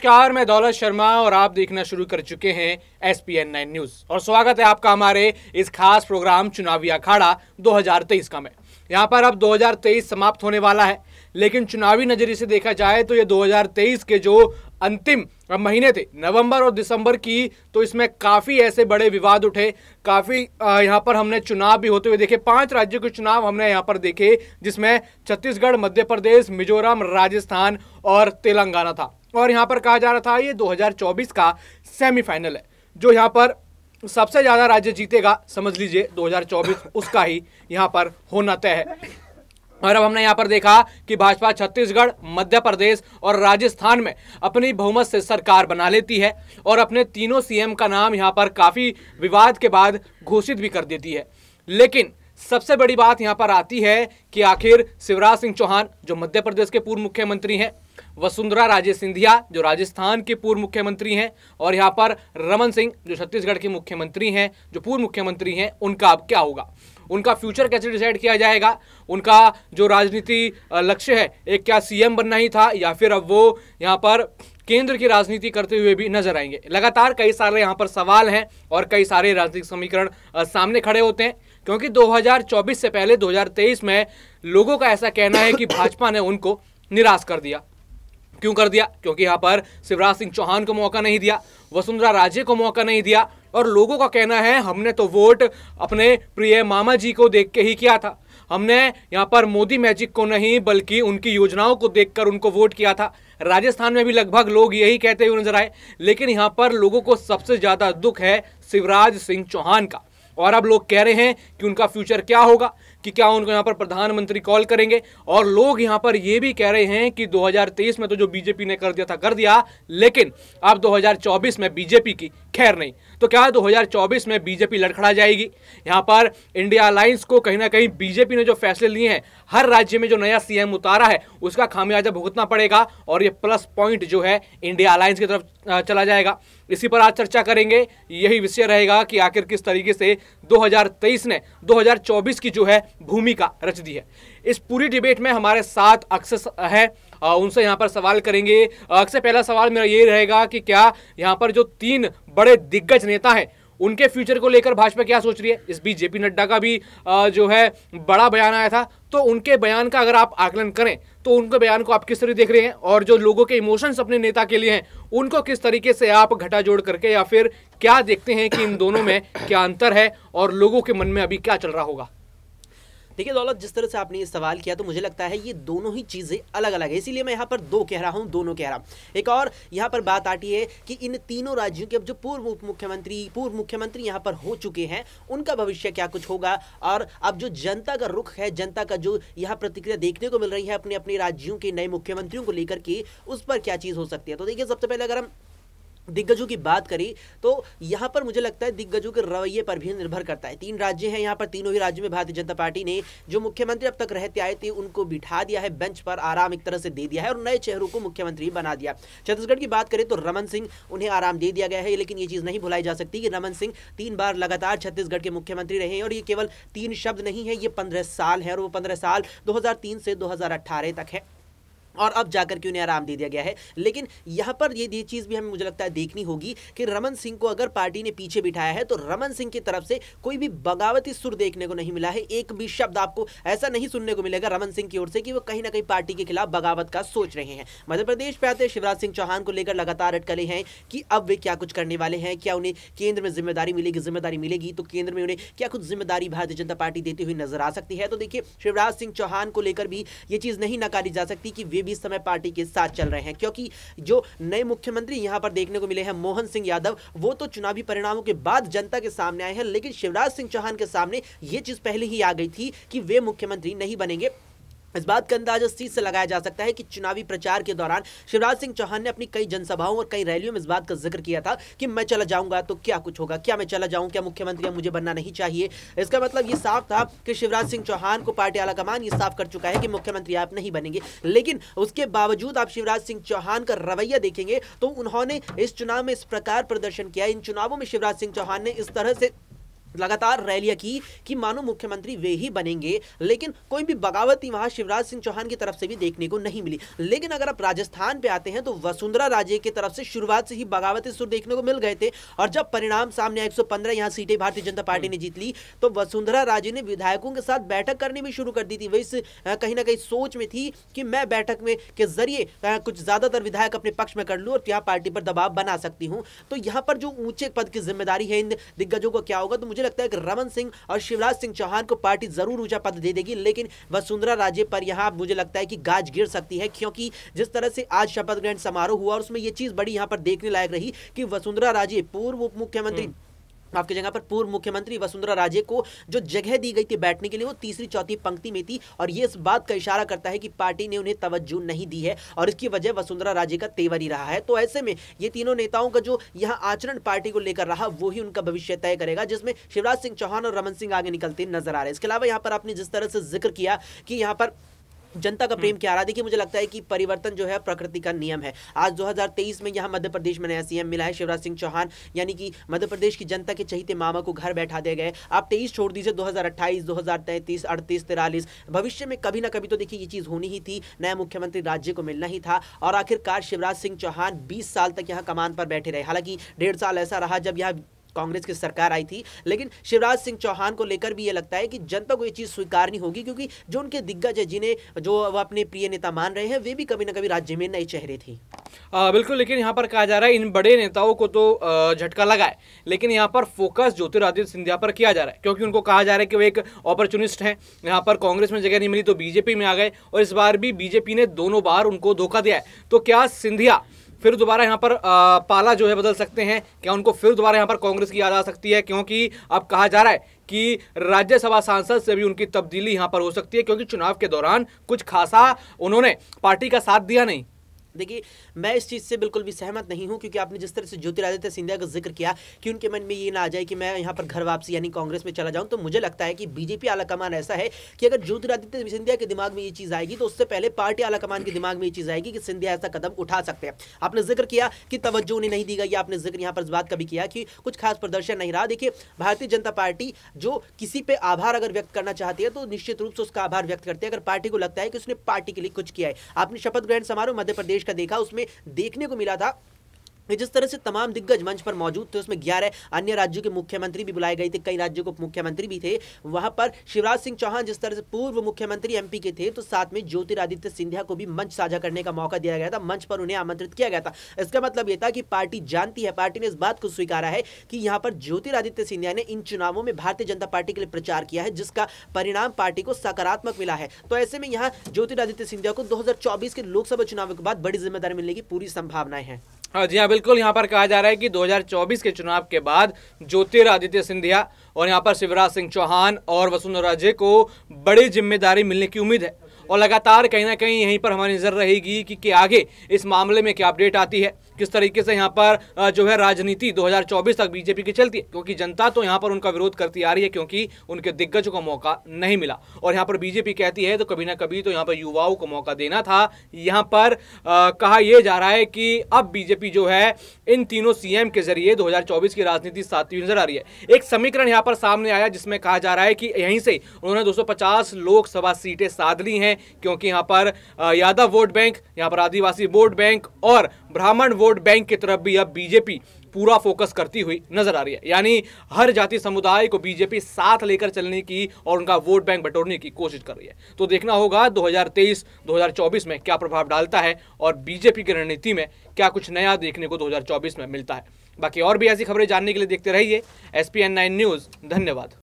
नमस्कार, मैं दौलत शर्मा और आप देखना शुरू कर चुके हैं SPN9 न्यूज और स्वागत है आपका हमारे इस खास प्रोग्राम चुनावी अखाड़ा 2023 का। मैं यहाँ पर अब 2023 समाप्त होने वाला है, लेकिन चुनावी नजरिए से देखा जाए तो ये 2023 के जो अंतिम महीने थे नवंबर और दिसंबर की, तो इसमें काफ़ी ऐसे बड़े विवाद उठे। काफ़ी यहाँ पर हमने चुनाव भी होते हुए देखे। 5 राज्यों के चुनाव हमने यहाँ पर देखे, जिसमें छत्तीसगढ़, मध्य प्रदेश, मिजोरम, राजस्थान और तेलंगाना था। और यहाँ पर कहा जा रहा था ये 2024 का सेमीफाइनल है। जो यहाँ पर सबसे ज़्यादा राज्य जीतेगा, समझ लीजिए 2024 उसका ही यहाँ पर होना तय है। और अब हमने यहाँ पर देखा कि भाजपा छत्तीसगढ़, मध्य प्रदेश और राजस्थान में अपनी बहुमत से सरकार बना लेती है और अपने तीनों सीएम का नाम यहाँ पर काफ़ी विवाद के बाद घोषित भी कर देती है। लेकिन सबसे बड़ी बात यहाँ पर आती है कि आखिर शिवराज सिंह चौहान जो मध्य प्रदेश के पूर्व मुख्यमंत्री हैं, वसुंधरा राजे सिंधिया जो राजस्थान के पूर्व मुख्यमंत्री हैं, और यहाँ पर रमन सिंह जो छत्तीसगढ़ के मुख्यमंत्री हैं, जो पूर्व मुख्यमंत्री हैं, उनका अब क्या होगा? उनका फ्यूचर कैसे डिसाइड किया जाएगा? उनका जो राजनीति लक्ष्य है, एक क्या सीएम बनना ही था या फिर अब वो यहाँ पर केंद्र की राजनीति करते हुए भी नजर आएंगे? लगातार कई सारे यहाँ पर सवाल हैं और कई सारे राजनीतिक समीकरण सामने खड़े होते हैं, क्योंकि 2024 से पहले 2023 में लोगों का ऐसा कहना है कि भाजपा ने उनको निराश कर दिया। क्यों कर दिया? क्योंकि यहाँ पर शिवराज सिंह चौहान को मौका नहीं दिया, वसुंधरा राजे को मौका नहीं दिया, और लोगों का कहना है हमने तो वोट अपने प्रिय मामा जी को देख के ही किया था। हमने यहाँ पर मोदी मैजिक को नहीं बल्कि उनकी योजनाओं को देखकर उनको वोट किया था। राजस्थान में भी लगभग लोग यही कहते हुए नजर आए। लेकिन यहाँ पर लोगों को सबसे ज्यादा दुख है शिवराज सिंह चौहान का, और अब लोग कह रहे हैं कि उनका फ्यूचर क्या होगा, कि क्या उनको यहाँ पर प्रधानमंत्री कॉल करेंगे। और लोग यहाँ पर ये भी कह रहे हैं कि 2023 में तो जो बीजेपी ने कर दिया था कर दिया, लेकिन अब 2024 में बीजेपी की खैर नहीं। तो क्या 2024 में बीजेपी लड़खड़ा जाएगी? यहाँ पर इंडिया अलायंस को कहीं ना कहीं बीजेपी ने जो फैसले लिए हैं, हर राज्य में जो नया सीएम उतारा है, उसका खामियाजा भुगतना पड़ेगा और ये प्लस पॉइंट जो है इंडिया अलायंस की तरफ चला जाएगा। इसी पर आज चर्चा करेंगे। यही विषय रहेगा कि आखिर किस तरीके से 2023 ने 2024 की जो है भूमिका रच दी है। इस पूरी डिबेट में हमारे साथ अक्षय है, उनसे यहाँ पर सवाल करेंगे। अक्षय, पहला सवाल मेरा ये रहेगा कि क्या यहाँ पर जो 3 बड़े दिग्गज नेता हैं, उनके फ्यूचर को लेकर भाजपा क्या सोच रही है? इस बीच जेपी नड्डा का भी जो है बड़ा बयान आया था, तो उनके बयान का अगर आप आकलन करें तो उनके बयान को आप किस तरह देख रहे हैं, और जो लोगों के इमोशंस अपने नेता के लिए हैं उनको किस तरीके से आप घटा जोड़ करके, या फिर क्या देखते हैं कि इन दोनों में क्या अंतर है और लोगों के मन में अभी क्या चल रहा होगा? देखिए दौलत, जिस तरह से आपने ये सवाल किया तो मुझे लगता है ये दोनों ही चीज़ें अलग अलग है, इसीलिए मैं यहाँ पर दो कह रहा हूँ, दोनों कह रहा हूँ। एक और यहाँ पर बात आती है कि इन तीनों राज्यों के अब जो पूर्व मुख्यमंत्री यहाँ पर हो चुके हैं, उनका भविष्य क्या कुछ होगा, और अब जो जनता का रुख है, जनता का जो यहाँ प्रतिक्रिया देखने को मिल रही है अपने अपने राज्यों के नए मुख्यमंत्रियों को लेकर के, उस पर क्या चीज़ हो सकती है। तो देखिए, सबसे पहले अगर हम दिग्गजों की बात करें तो यहाँ पर मुझे लगता है दिग्गजों के रवैये पर भी निर्भर करता है। 3 राज्य हैं यहाँ पर, तीनों ही राज्यों में भारतीय जनता पार्टी ने जो मुख्यमंत्री अब तक रहते आए थे उनको बिठा दिया है, बेंच पर आराम एक तरह से दे दिया है और नए चेहरों को मुख्यमंत्री बना दिया। छत्तीसगढ़ की बात करें तो रमन सिंह, उन्हें आराम दे दिया गया है, लेकिन ये चीज़ नहीं भुलाई जा सकती कि रमन सिंह 3 बार लगातार छत्तीसगढ़ के मुख्यमंत्री रहे हैं, और ये केवल 3 शब्द नहीं है, ये 15 साल है, और वो 15 साल 2003 से 2018 तक है, और अब जाकर के उन्हें आराम दे दिया गया है। लेकिन यहाँ पर ये चीज़ भी हमें मुझे लगता है देखनी होगी कि रमन सिंह को अगर पार्टी ने पीछे बिठाया है तो रमन सिंह की तरफ से कोई भी बगावती सुर देखने को नहीं मिला है। एक भी शब्द आपको ऐसा नहीं सुनने को मिलेगा रमन सिंह की ओर से कि वो कहीं ना कहीं पार्टी के खिलाफ बगावत का सोच रहे हैं। मध्य प्रदेश पे आते शिवराज सिंह चौहान को लेकर लगातार अटकलें हैं कि अब वे क्या कुछ करने वाले हैं, क्या उन्हें केंद्र में जिम्मेदारी मिलेगी तो केंद्र में उन्हें क्या कुछ जिम्मेदारी भारतीय जनता पार्टी देती हुई नजर आ सकती है। तो देखिए, शिवराज सिंह चौहान को लेकर भी ये चीज़ नहीं नकारी जा सकती कि वे भी इस समय पार्टी के साथ चल रहे हैं, क्योंकि जो नए मुख्यमंत्री यहां पर देखने को मिले हैं मोहन सिंह यादव, वो तो चुनावी परिणामों के बाद जनता के सामने आए हैं, लेकिन शिवराज सिंह चौहान के सामने यह चीज पहले ही आ गई थी कि वे मुख्यमंत्री नहीं बनेंगे। इस बात का अंदाजा इस चीज से लगाया जा सकता है कि चुनावी प्रचार के दौरान शिवराज सिंह चौहान ने अपनी कई जनसभाओं और कई रैलियों में इस बात का जिक्र किया था कि मैं चला जाऊंगा तो क्या कुछ होगा, क्या मैं चला जाऊं, क्या मुख्यमंत्री मुझे बनना नहीं चाहिए। इसका मतलब ये साफ था कि शिवराज सिंह चौहान को पार्टी आलाकमान ये साफ कर चुका है कि मुख्यमंत्री आप नहीं बनेंगे। लेकिन उसके बावजूद आप शिवराज सिंह चौहान का रवैया देखेंगे तो उन्होंने इस चुनाव में इस प्रकार प्रदर्शन किया। इन चुनावों में शिवराज सिंह चौहान ने इस तरह से लगातार रैलियां की कि मानो मुख्यमंत्री वे ही बनेंगे, लेकिन कोई भी बगावती वहां शिवराज सिंह चौहान की तरफ से भी देखने को नहीं मिली। लेकिन अगर आप राजस्थान पे आते हैं तो वसुंधरा राजे की तरफ से शुरुआत से ही बगावती सुर देखने को मिल गए थे, और जब परिणाम सामने आए 115 यहां सीटें भारतीय जनता पार्टी ने जीत ली, तो वसुंधरा राजे ने विधायकों के साथ बैठक करनी भी शुरू कर दी थी। वही कहीं ना कहीं सोच में थी कि मैं बैठक में के जरिए कुछ ज्यादातर विधायक अपने पक्ष में कर लूं और यहाँ पार्टी पर दबाव बना सकती हूं। तो यहाँ पर जो ऊंचे पद की जिम्मेदारी है इन दिग्गजों को क्या होगा, तो मुझे लगता है कि रमन सिंह और शिवराज सिंह चौहान को पार्टी जरूर ऊंचा पद दे देगी, लेकिन वसुंधरा राजे पर यहां मुझे लगता है कि गाज गिर सकती है, क्योंकि जिस तरह से आज शपथ ग्रहण समारोह हुआ और उसमें यह चीज बड़ी यहां पर देखने लायक रही कि वसुंधरा राजे पूर्व उप मुख्यमंत्री आपकी जगह पर पूर्व मुख्यमंत्री वसुंधरा राजे को जो जगह दी गई थी बैठने के लिए वो तीसरी चौथी पंक्ति में थी, और ये इस बात का इशारा करता है कि पार्टी ने उन्हें तवज्जो नहीं दी है और इसकी वजह वसुंधरा राजे का तेवर ही रहा है। तो ऐसे में ये तीनों नेताओं का जो यहाँ आचरण पार्टी को लेकर रहा वो ही उनका भविष्य तय करेगा, जिसमें शिवराज सिंह चौहान और रमन सिंह आगे निकलते नजर आ रहे हैं। इसके अलावा यहाँ पर आपने जिस तरह से जिक्र किया कि यहाँ पर जनता का प्रेम क्या रहा, देखिए मुझे लगता है कि परिवर्तन जो है प्रकृति का नियम है। आज 2023 में यहाँ मध्य प्रदेश में नया सीएम मिला है शिवराज सिंह चौहान, यानी कि मध्य प्रदेश की जनता के चहीते मामा को घर बैठा दिए गए। आप 23 छोड़ दीजिए, 2028, 2033, 38, 43 भविष्य में कभी ना कभी तो देखिए ये चीज होनी ही थी, नया मुख्यमंत्री राज्य को मिलना ही था, और आखिरकार शिवराज सिंह चौहान 20 साल तक यहाँ कमान पर बैठे रहे। हालांकि 1.5 साल ऐसा रहा जब यहाँ कांग्रेस की सरकार आई थी, लेकिन शिवराज सिंह चौहान को लेकर भी ये लगता है कि जनता को ये चीज स्वीकारनी होगी, क्योंकि जो उनके दिग्गज है जिन्हें जो वो अपने प्रिय नेता मान रहे हैं वे भी कभी ना कभी राज्य में नए चेहरे थे। बिल्कुल, लेकिन यहाँ पर कहा जा रहा है इन बड़े नेताओं को तो झटका लगा है, लेकिन यहाँ पर फोकस ज्योतिरादित्य सिंधिया पर किया जा रहा है, क्योंकि उनको कहा जा रहा है कि वो एक अपॉर्चुनिस्ट हैं। यहाँ पर कांग्रेस में जगह नहीं मिली तो बीजेपी में आ गए, और इस बार भी बीजेपी ने दोनों बार उनको धोखा दिया है। तो क्या सिंधिया फिर दोबारा यहाँ पर पाला जो है बदल सकते हैं? क्या उनको फिर दोबारा यहाँ पर कांग्रेस की याद आ सकती है? क्योंकि अब कहा जा रहा है कि राज्यसभा सांसद से भी उनकी तब्दीली यहाँ पर हो सकती है, क्योंकि चुनाव के दौरान कुछ खासा उन्होंने पार्टी का साथ दिया नहीं। देखिए मैं इस चीज़ से बिल्कुल भी सहमत नहीं हूं, क्योंकि आपने जिस तरह से ज्योतिरादित्य सिंधिया का जिक्र किया कि उनके मन में ये ना आ जाए कि मैं यहाँ पर घर वापसी यानी कांग्रेस में चला जाऊं, तो मुझे लगता है कि बीजेपी आलाकमान ऐसा है कि अगर ज्योतिरादित्य सिंधिया के दिमाग में ये चीज़ आएगी तो उससे पहले पार्टी आलाकमान के दिमाग में ये चीज़ आएगी कि सिंधिया ऐसा कदम उठा सकते हैं। आपने जिक्र किया कि तवज्जो उन्हें नहीं दी गई, आपने जिक्र यहाँ पर इस बात का भी किया कि कुछ खास प्रदर्शन नहीं रहा। देखिए भारतीय जनता पार्टी जो किसी पे आभार अगर व्यक्त करना चाहती है तो निश्चित रूप से उसका आभार व्यक्त करती है, अगर पार्टी को लगता है कि उसने पार्टी के लिए कुछ किया है। आपने शपथ ग्रहण समारोह मध्य प्रदेश का देखा, उसमें देखने को मिला था जिस तरह से तमाम दिग्गज मंच पर मौजूद थे, उसमें 11 अन्य राज्यों के मुख्यमंत्री भी बुलाए गए थे, कई राज्यों के मुख्यमंत्री भी थे वहां पर। शिवराज सिंह चौहान जिस तरह से पूर्व मुख्यमंत्री एमपी के थे, तो साथ में ज्योतिरादित्य सिंधिया को भी मंच साझा करने का मौका दिया गया था, मंच पर उन्हें आमंत्रित किया गया था। इसका मतलब यह था कि पार्टी जानती है, पार्टी ने इस बात को स्वीकारा है कि यहाँ पर ज्योतिरादित्य सिंधिया ने इन चुनावों में भारतीय जनता पार्टी के लिए प्रचार किया है, जिसका परिणाम पार्टी को सकारात्मक मिला है। तो ऐसे में यहाँ ज्योतिरादित्य सिंधिया को 2024 के लोकसभा चुनाव के बाद बड़ी जिम्मेदारी मिलने की पूरी संभावनाएं हैं। जी हाँ, बिल्कुल। यहाँ पर कहा जा रहा है कि 2024 के चुनाव के बाद ज्योतिरादित्य सिंधिया और यहाँ पर शिवराज सिंह चौहान और वसुंधरा राजे को बड़ी जिम्मेदारी मिलने की उम्मीद है, और लगातार कहीं ना कहीं यहीं पर हमारी नजर रहेगी कि आगे इस मामले में क्या अपडेट आती है, किस तरीके से यहाँ पर जो है राजनीति 2024 तक बीजेपी की चलती है, क्योंकि जनता तो यहाँ पर उनका विरोध करती आ रही है, क्योंकि उनके दिग्गजों को मौका नहीं मिला। और यहाँ पर बीजेपी कहती है तो कभी ना कभी तो यहाँ पर युवाओं को मौका देना था। यहाँ पर कहा यह जा रहा है कि अब बीजेपी जो है इन तीनों सीएम के जरिए 2024 की राजनीति साधती नजर आ रही है। एक समीकरण यहाँ पर सामने आया जिसमें कहा जा रहा है कि यहीं से उन्होंने 250 लोकसभा सीटें साध ली हैं, क्योंकि यहाँ पर यादव वोट बैंक, यहाँ पर आदिवासी वोट बैंक और ब्राह्मण वोट बैंक की तरफ भी अब बीजेपी पूरा फोकस करती हुई नजर आ रही है। यानी हर जाति समुदाय को बीजेपी साथ लेकर चलने की और उनका वोट बैंक बटोरने की कोशिश कर रही है। तो देखना होगा 2023-2024 में क्या प्रभाव डालता है और बीजेपी की रणनीति में क्या कुछ नया देखने को 2024 में मिलता है। बाकी और भी ऐसी खबरें जानने के लिए देखते रहिए SPN9 न्यूज़। धन्यवाद।